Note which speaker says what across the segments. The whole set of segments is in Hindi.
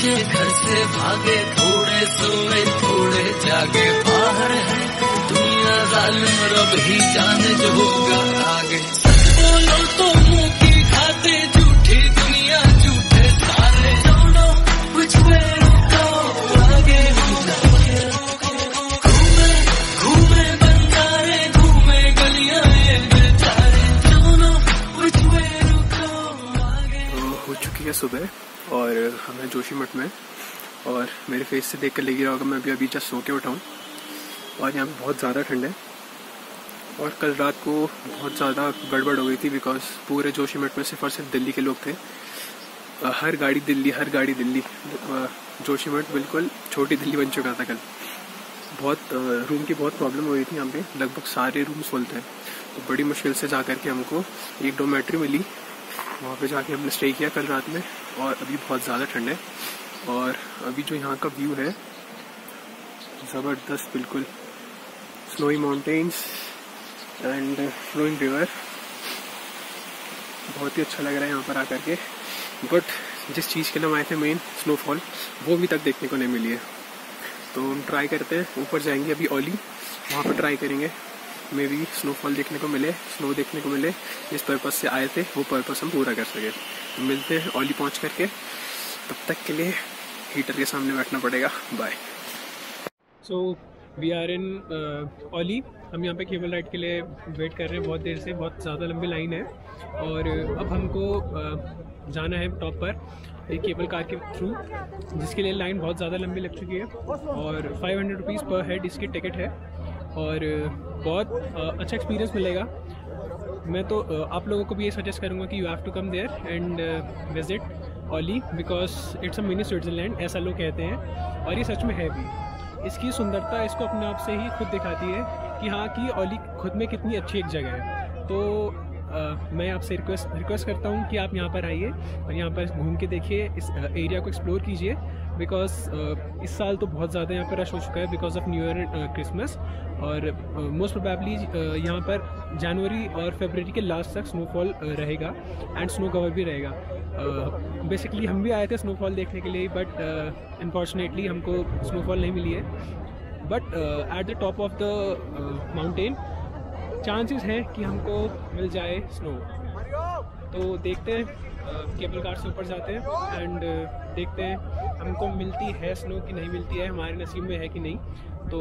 Speaker 1: बच्चे घर से भागे, थोड़े सोए थोड़े जागे, बाहर है दुनिया जालिम, रब ही जाने जो होगा आगे। सच बोलो तो मुंह की खाते, झूठी दुनिया झूठे सारे, दोनों कुछ में रुको आगे घूमे घूमे बंजारे, घूमे गलियां ये बेचारे, दोनों कुछ में रुको आगे।
Speaker 2: हो चुकी है सुबह और हमें जोशीमठ में, और मेरे फेस से देख कर लग रहा होगा मैं अभी जस्ट सो के उठा हूँ। और यहाँ पे बहुत ज़्यादा ठंड है और कल रात को बहुत ज़्यादा गड़बड़ हो गई थी, बिकॉज पूरे जोशीमठ में सिर्फ और सिर्फ दिल्ली के लोग थे। हर गाड़ी दिल्ली। जोशीमठ बिल्कुल छोटी दिल्ली बन चुका था कल। बहुत रूम की बहुत प्रॉब्लम हो गई थी यहाँ पे, लगभग सारे रूम्स फुल थे। तो बड़ी मुश्किल से जा करके हमको एक डोमेट्री मिली, वहाँ पे जाके हमने स्टे किया कल रात में। और अभी बहुत ज़्यादा ठंड है और अभी जो यहाँ का व्यू है ज़बरदस्त, बिल्कुल snowy mountains and flowing river. बहुत ही अच्छा लग रहा है यहाँ पर आकर के। बट जिस चीज़ के लिए हम आए थे मेन, स्नोफॉल, वो अभी तक देखने को नहीं मिली है। तो हम ट्राई करते हैं, ऊपर जाएंगे अभी ओली, वहाँ पर ट्राई करेंगे, मे बी स्नोफॉल देखने को मिले, स्नो देखने को मिले। जिस पर्पस से आए थे वो पर्पस हम पूरा कर सके। तो मिलते हैं ओली पहुँच करके, तब तक के लिए हीटर के सामने बैठना पड़ेगा। Bye. So we are in Auli. हम यहाँ पे केबल राइड के लिए वेट कर रहे हैं बहुत देर से, बहुत ज़्यादा लंबी लाइन है। और अब हमको जाना है टॉप पर एक केबल कार के थ्रू, जिसके लिए लाइन बहुत ज़्यादा लंबी लग चुकी है। और 500 रुपीज़ पर हेड इसकी टिकट है और बहुत अच्छा एक्सपीरियंस मिलेगा। मैं तो आप लोगों को भी ये सजेस्ट करूँगा कि you have to come there and visit Auli, because it's a mini Switzerland, ऐसा लोग कहते हैं। और ये सच में है भी। इसकी सुंदरता इसको अपने आप से ही खुद दिखाती है कि हाँ कि ओली खुद में कितनी अच्छी एक जगह है। तो मैं आपसे रिक्वेस्ट करता हूँ कि आप यहाँ पर आइए और यहाँ पर घूम के देखिए, इस एरिया को एक्सप्लोर कीजिए। बिकॉज इस साल तो बहुत ज़्यादा यहाँ पर रश हो चुका है because of new year and Christmas. और मोस्ट प्रोबेबली यहाँ पर जनवरी और फरवरी के लास्ट तक स्नोफॉल रहेगा एंड स्नो कवर भी रहेगा। बेसिकली हम भी आए थे स्नोफॉल देखने के लिए, बट अनफॉर्चुनेटली हमको स्नोफॉल नहीं मिली है। But at the top of the mountain chances हैं कि हमको मिल जाए स्नो। तो देखते हैं, केबल कार से ऊपर जाते हैं एंड देखते हैं हमको मिलती है स्नो कि नहीं मिलती है, हमारे नसीब में है कि नहीं। तो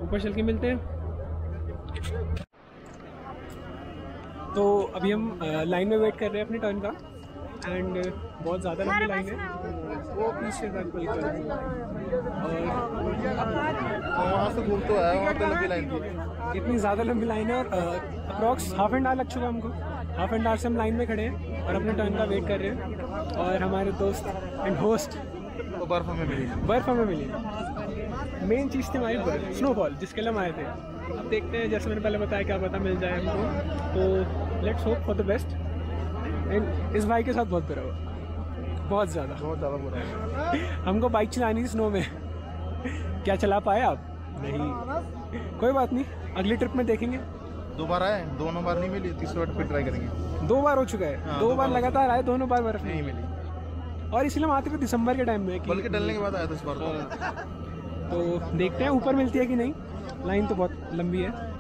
Speaker 2: ऊपर चल के मिलते हैं। तो अभी हम लाइन में वेट कर रहे हैं अपनी टर्न का एंड बहुत ज़्यादा लंबी लाइन है, वो पीछे तक बिल्कुल। और
Speaker 3: वहाँ से घूम तो आया, वहाँ पे लंबी लाइन थी,
Speaker 2: इतनी ज़्यादा लंबी लाइन है और अप्रॉक्स हाफ एन आवर लग चुका हमको। हाफ एन आवर से हम लाइन में खड़े हैं और अपने टर्न का वेट कर रहे हैं। और हमारे दोस्त एंड होस्ट
Speaker 3: तो बर्फ़ हमें मिली। मेन चीज़ थी हमारी बर्फ, स्नोफॉल, जिसके लिए हम आए थे। अब देखते हैं, जैसे मैंने पहले बताया, क्या पता मिल जाए हमको। तो let's hope for the best. And इस भाई के साथ बहुत बुरा हुआ, बहुत ज़्यादा बुरा है। हमको बाइक चलानी थी स्नो में, क्या चला पाए आप? नहीं, कोई बात नहीं, अगली ट्रिप में देखेंगे। 2 बार आए, दोनों बार नहीं मिली, तीसरी बार फिर ट्राई करेंगे।
Speaker 2: 2 बार हो चुका है। हाँ, 2 बार लगातार आए, दोनों बार बर्फ
Speaker 3: नहीं मिली।
Speaker 2: और इसलिए हम आते थे दिसंबर के टाइम में,
Speaker 3: बल्कि डलने के बाद आया था इस बार।
Speaker 2: तो देखते हैं ऊपर मिलती है कि नहीं। लाइन तो बहुत लंबी है।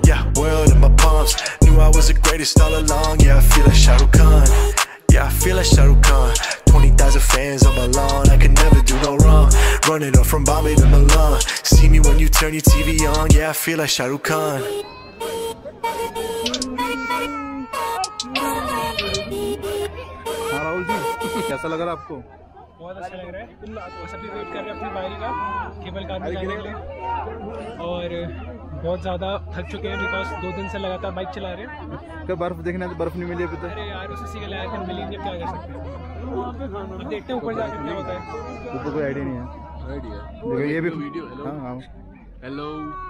Speaker 4: Yeah, world in my palms. Knew I was the greatest all along. Yeah, I feel like Shah Rukh Khan. Yeah, I feel like Shah Rukh Khan. 20,000 fans on my lawn. I could never do no wrong. Running up from Bombay to Milan. See me when you turn your TV on. Yeah, I feel like Shah Rukh Khan.
Speaker 3: हाँ राहुल जी, कैसा लग रहा है आपको?
Speaker 2: बहुत अच्छा लग रहा है। सभी वेट कर रहे हैं अपनी बारी का केबल कार में जाने के लिए और बहुत ज़्यादा थक चुके हैं बिकॉज 2 दिन से लगातार बाइक चला रहे हैं।
Speaker 3: क्या बर्फ़ देखना, तो बर्फ़ नहीं मिली अभी तक?
Speaker 2: अरे यार, उसी के लिए आए थे, मिली नहीं, क्या कर सकते हैं। अब देखते हैं ऊपर जाकर क्या होता है।
Speaker 3: तो कोई आइडिया नहीं है। देखो ये भी वीडियो। हाँ,
Speaker 2: हेलो,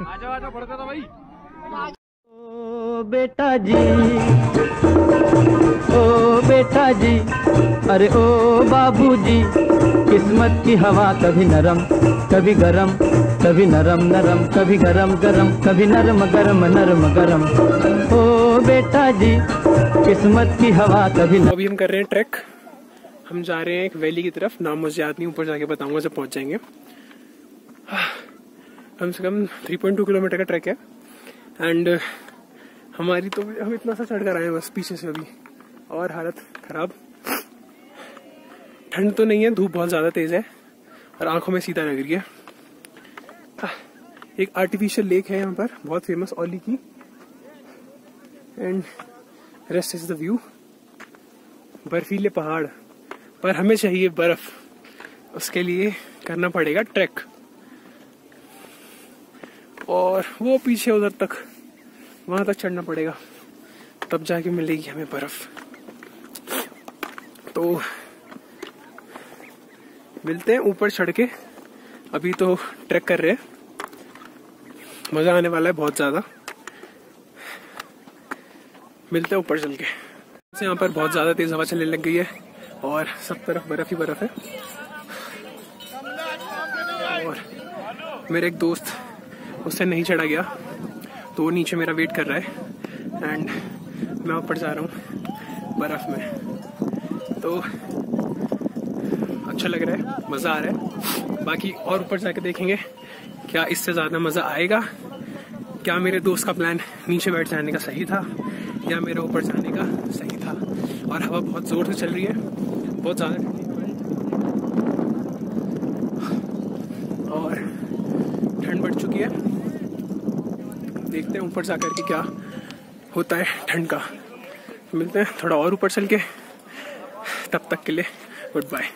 Speaker 2: आजा पड़ता था भाई।
Speaker 5: ओ बेटा जी, अरे ओ बाबूजी, किस्मत की हवा कभी नरम कभी गरम, कभी नरम नरम कभी गरम गरम, कभी नरम गरम नरम गरम। ओ बेटा जी, किस्मत की हवा कभी।
Speaker 2: अभी हम कर रहे हैं ट्रैक। हम जा रहे हैं एक वैली की तरफ, नाम मुझे याद नहीं, ऊपर जाके बताऊंगा जब पहुंच जाएंगे। कम से कम 3.2 किलोमीटर का ट्रैक है एंड हमारी तो हम इतना सा चढ़ कर आए हैं बस पीछे से अभी, और हालत खराब। ठंड तो नहीं है, धूप बहुत ज़्यादा तेज़ है और आंखों में सीधा लग रही है। एक आर्टिफिशियल लेक है यहाँ पर बहुत फेमस, ओली की, and rest is the view. बर्फीले पहाड़, पर हमें चाहिए बर्फ, उसके लिए करना पड़ेगा ट्रैक, और वो पीछे उधर तक, वहां तक चढ़ना पड़ेगा, तब जाके मिलेगी हमें बर्फ। तो मिलते हैं ऊपर चढ़ के, अभी तो ट्रैक कर रहे हैं, मजा आने वाला है बहुत ज्यादा। मिलते हैं ऊपर चल के। यहाँ पर बहुत ज्यादा तेज हवा चलने लग गई है और सब तरफ बर्फ ही बर्फ है। और मेरे एक दोस्त, उससे नहीं चढ़ा गया तो वो नीचे मेरा वेट कर रहा है एंड मैं ऊपर जा रहा हूँ बर्फ में। तो अच्छा लग रहा है, मजा आ रहा है। बाकी और ऊपर जाके देखेंगे क्या इससे ज्यादा मजा आएगा, क्या मेरे दोस्त का प्लान नीचे बैठ जाने का सही था या मेरा ऊपर जाने का सही था। और हवा बहुत जोर से चल रही है, बहुत ज्यादा और ठंड बढ़ चुकी है। देखते हैं ऊपर जाकर के क्या होता है ठंड का। मिलते हैं थोड़ा और ऊपर चल के, तब तक के लिए goodbye.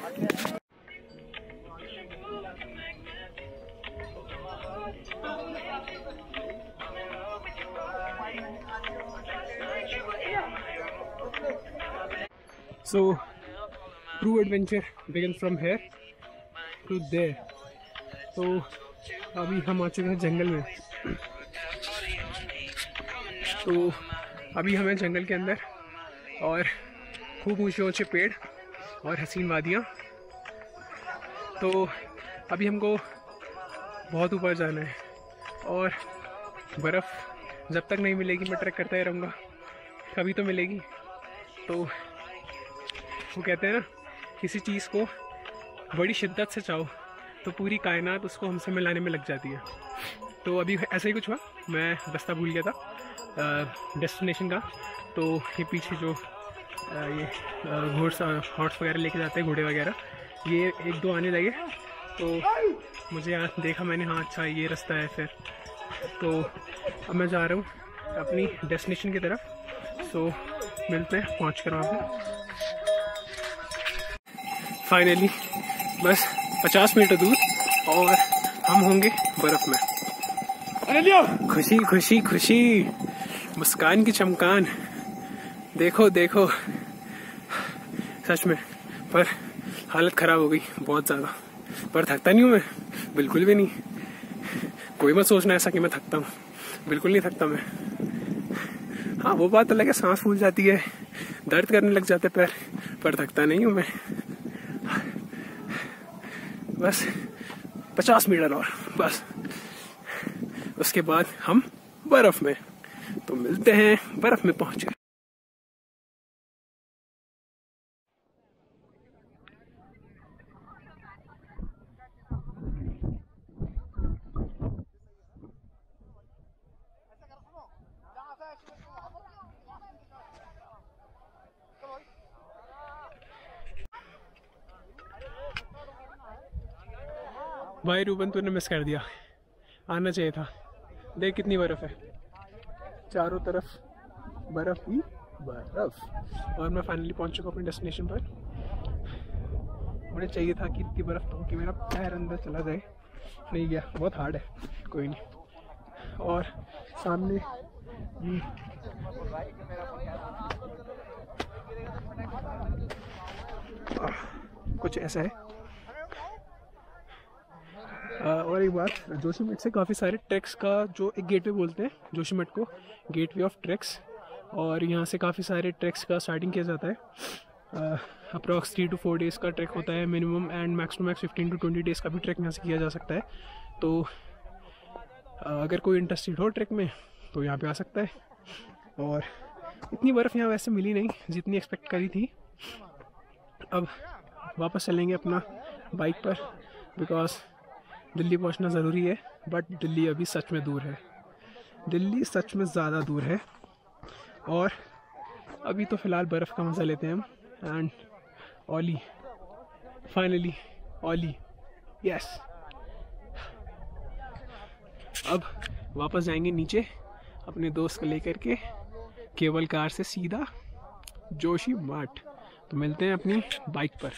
Speaker 2: So, true adventure begins from here to there. तो अभी हम आ चुके हैं जंगल में। तो अभी हमें जंगल के अंदर और खूब ऊंचे ऊंचे पेड़ और हसीन वादियाँ। तो अभी हमको बहुत ऊपर जाना है और बर्फ़ जब तक नहीं मिलेगी मैं ट्रैक करता ही रहूँगा, कभी तो मिलेगी। तो वो कहते हैं ना, किसी चीज़ को बड़ी शिद्दत से चाहो तो पूरी कायनात उसको हमसे मिलाने में लग जाती है। तो अभी ऐसा ही कुछ हुआ, मैं रास्ता भूल गया था डेस्टिनेशन का। तो ये पीछे जो ये हॉर्स वगैरह लेके जाते हैं, घोड़े वगैरह, ये एक दो आने लगे। तो मुझे यहाँ देखा मैंने, हाँ अच्छा ये रास्ता है फिर। तो अब मैं जा रहा हूँ अपनी डेस्टिनेशन की तरफ। सो मिलते हैं पहुँच कर वहाँ पर। फाइनली बस 50 मीटर दूर और हम होंगे बर्फ में। खुशी खुशी खुशी, मुस्कान की चमकान, देखो देखो। सच में, पर हालत खराब हो गई बहुत ज़्यादा। पर थकता नहीं हूँ मैं, बिल्कुल भी नहीं। कोई मत सोचना ऐसा कि मैं थकता हूँ, बिल्कुल नहीं थकता मैं। हाँ वो बात अलग है, सांस फूल जाती है, दर्द करने लग जाते पैर, पर थकता नहीं हूँ मैं। बस 50 मीटर और बस, उसके बाद हम बर्फ में। तो मिलते हैं बर्फ में पहुंचे। भाई रूबन तूने मिस कर दिया, आना चाहिए था। देख कितनी बर्फ है, चारों तरफ बर्फ ही बर्फ। और मैं फाइनली पहुंच चुका अपने डेस्टिनेशन पर। मुझे चाहिए था कि इतनी बर्फ हो कि मेरा पैर अंदर चला जाए, नहीं गया, बहुत हार्ड है, कोई नहीं। और सामने कुछ ऐसा है। और एक बात, जोशीमठ से काफ़ी सारे ट्रैक्स का जो एक गेटवे बोलते हैं जोशीमठ को, गेटवे ऑफ ट्रैक्स, और यहाँ से काफ़ी सारे ट्रैक्स का स्टार्टिंग किया जाता है। अप्रॉक्स 3 to 4 डेज़ का ट्रैक होता है minimum, and max to max 15 to 20 days का भी ट्रैक यहाँ से किया जा सकता है। तो अगर कोई इंटरेस्टेड हो ट्रैक में तो यहाँ पे आ सकता है। और इतनी बर्फ़ यहाँ वैसे मिली नहीं जितनी एक्सपेक्ट करी थी। अब
Speaker 3: वापस चलेंगे अपना बाइक पर, बिकॉज दिल्ली पहुंचना ज़रूरी है। बट दिल्ली अभी सच में दूर है, दिल्ली सच में ज़्यादा दूर है। और अभी तो फ़िलहाल बर्फ़ का मज़ा लेते हैं हम। And Auli, finally Auli, yes. अब वापस जाएंगे नीचे अपने दोस्त को लेकर के केबल कार से सीधा जोशी मार्ट। तो मिलते हैं अपनी बाइक पर।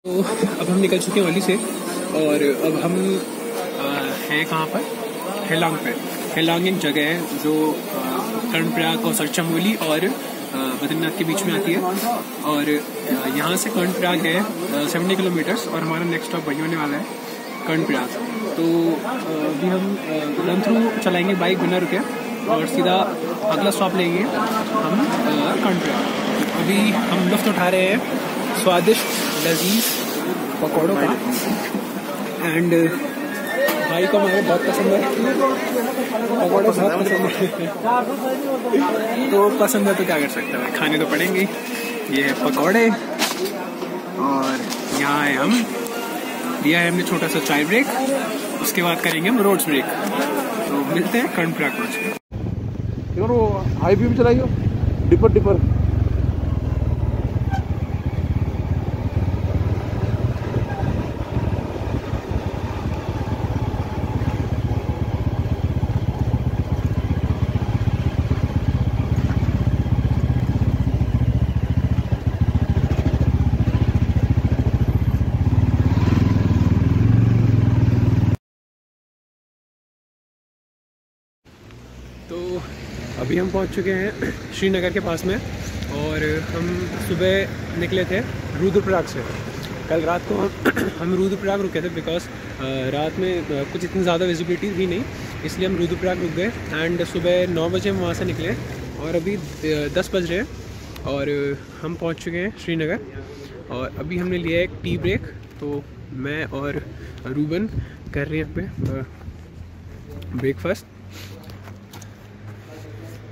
Speaker 3: तो अब हम निकल चुके हैं ओली से और अब हम हैं कहाँ पर, हेलोंग पे। हेलोंग एक जगह है जो कर्णप्रयाग और चमोली और बद्रीनाथ के बीच में आती है। और यहाँ से कर्णप्रयाग है 70 किलोमीटर्स और हमारा नेक्स्ट स्टॉप वही होने वाला है, कर्णप्रयाग। तो अभी हम लंथरू चलाएंगे बाइक बिना रुके और सीधा अगला स्टॉप लेंगे हम कर्णप्रयाग। अभी हम लुत्फ़ उठा रहे हैं स्वादिष्ट लजीज पकौड़ों का। एंड भाई को हमारे बहुत पसंद है पकौड़े, बहुत पसंद है। तो पसंद है तो क्या कर सकते हैं, खाने तो पड़ेंगे। ये है पकौड़े और यहाँ है हम, लिया है हमने छोटा सा चाय ब्रेक, उसके बाद करेंगे हम रोड्स ब्रेक। तो मिलते हैं कर्णप्रयाग पहुँच।
Speaker 2: हाई बीम चलाइयो, डिपर डिपर।
Speaker 3: तो अभी हम पहुंच चुके हैं श्रीनगर के पास में और हम सुबह निकले थे रुद्रप्रयाग से। कल रात को हम रुद्रप्रयाग रुके थे बिकॉज रात में कुछ इतनी ज़्यादा विजिबिलिटी थी नहीं, इसलिए हम रुद्रप्रयाग रुक गए। एंड सुबह 9 बजे हम वहाँ से निकले और अभी 10 बज रहे हैं और हम पहुँच चुके हैं श्रीनगर। और अभी हमने लिया एक टी ब्रेक, तो मैं और रूबन कर रहे हैं अपने ब्रेकफास्ट।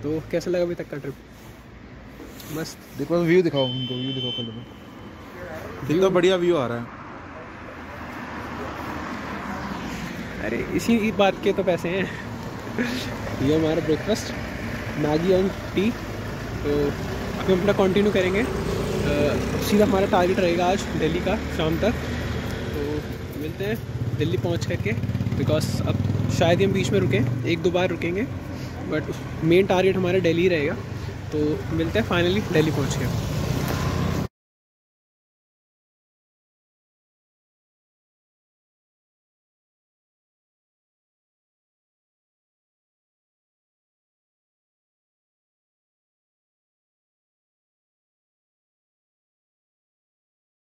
Speaker 3: तो कैसा लगा अभी तक का ट्रिप? मस्त।
Speaker 2: देखो व्यू दिखाओ उनको, व्यू दिखाओ कल में। कितना बढ़िया व्यू आ रहा है।
Speaker 3: अरे इसी बात के तो पैसे हैं। ये हमारा ब्रेकफास्ट, मैगी एंड टी। तो अभी हम अपना कंटिन्यू करेंगे। सीधा हमारा टारगेट रहेगा आज दिल्ली का शाम तक। तो मिलते हैं दिल्ली पहुंच करके, बिकॉज अब शायद ही हम बीच में रुकें, 1-2 बार रुकेंगे, बट मेन टारगेट हमारा दिल्ली रहेगा। तो मिलते हैं फाइनली दिल्ली पहुंच के।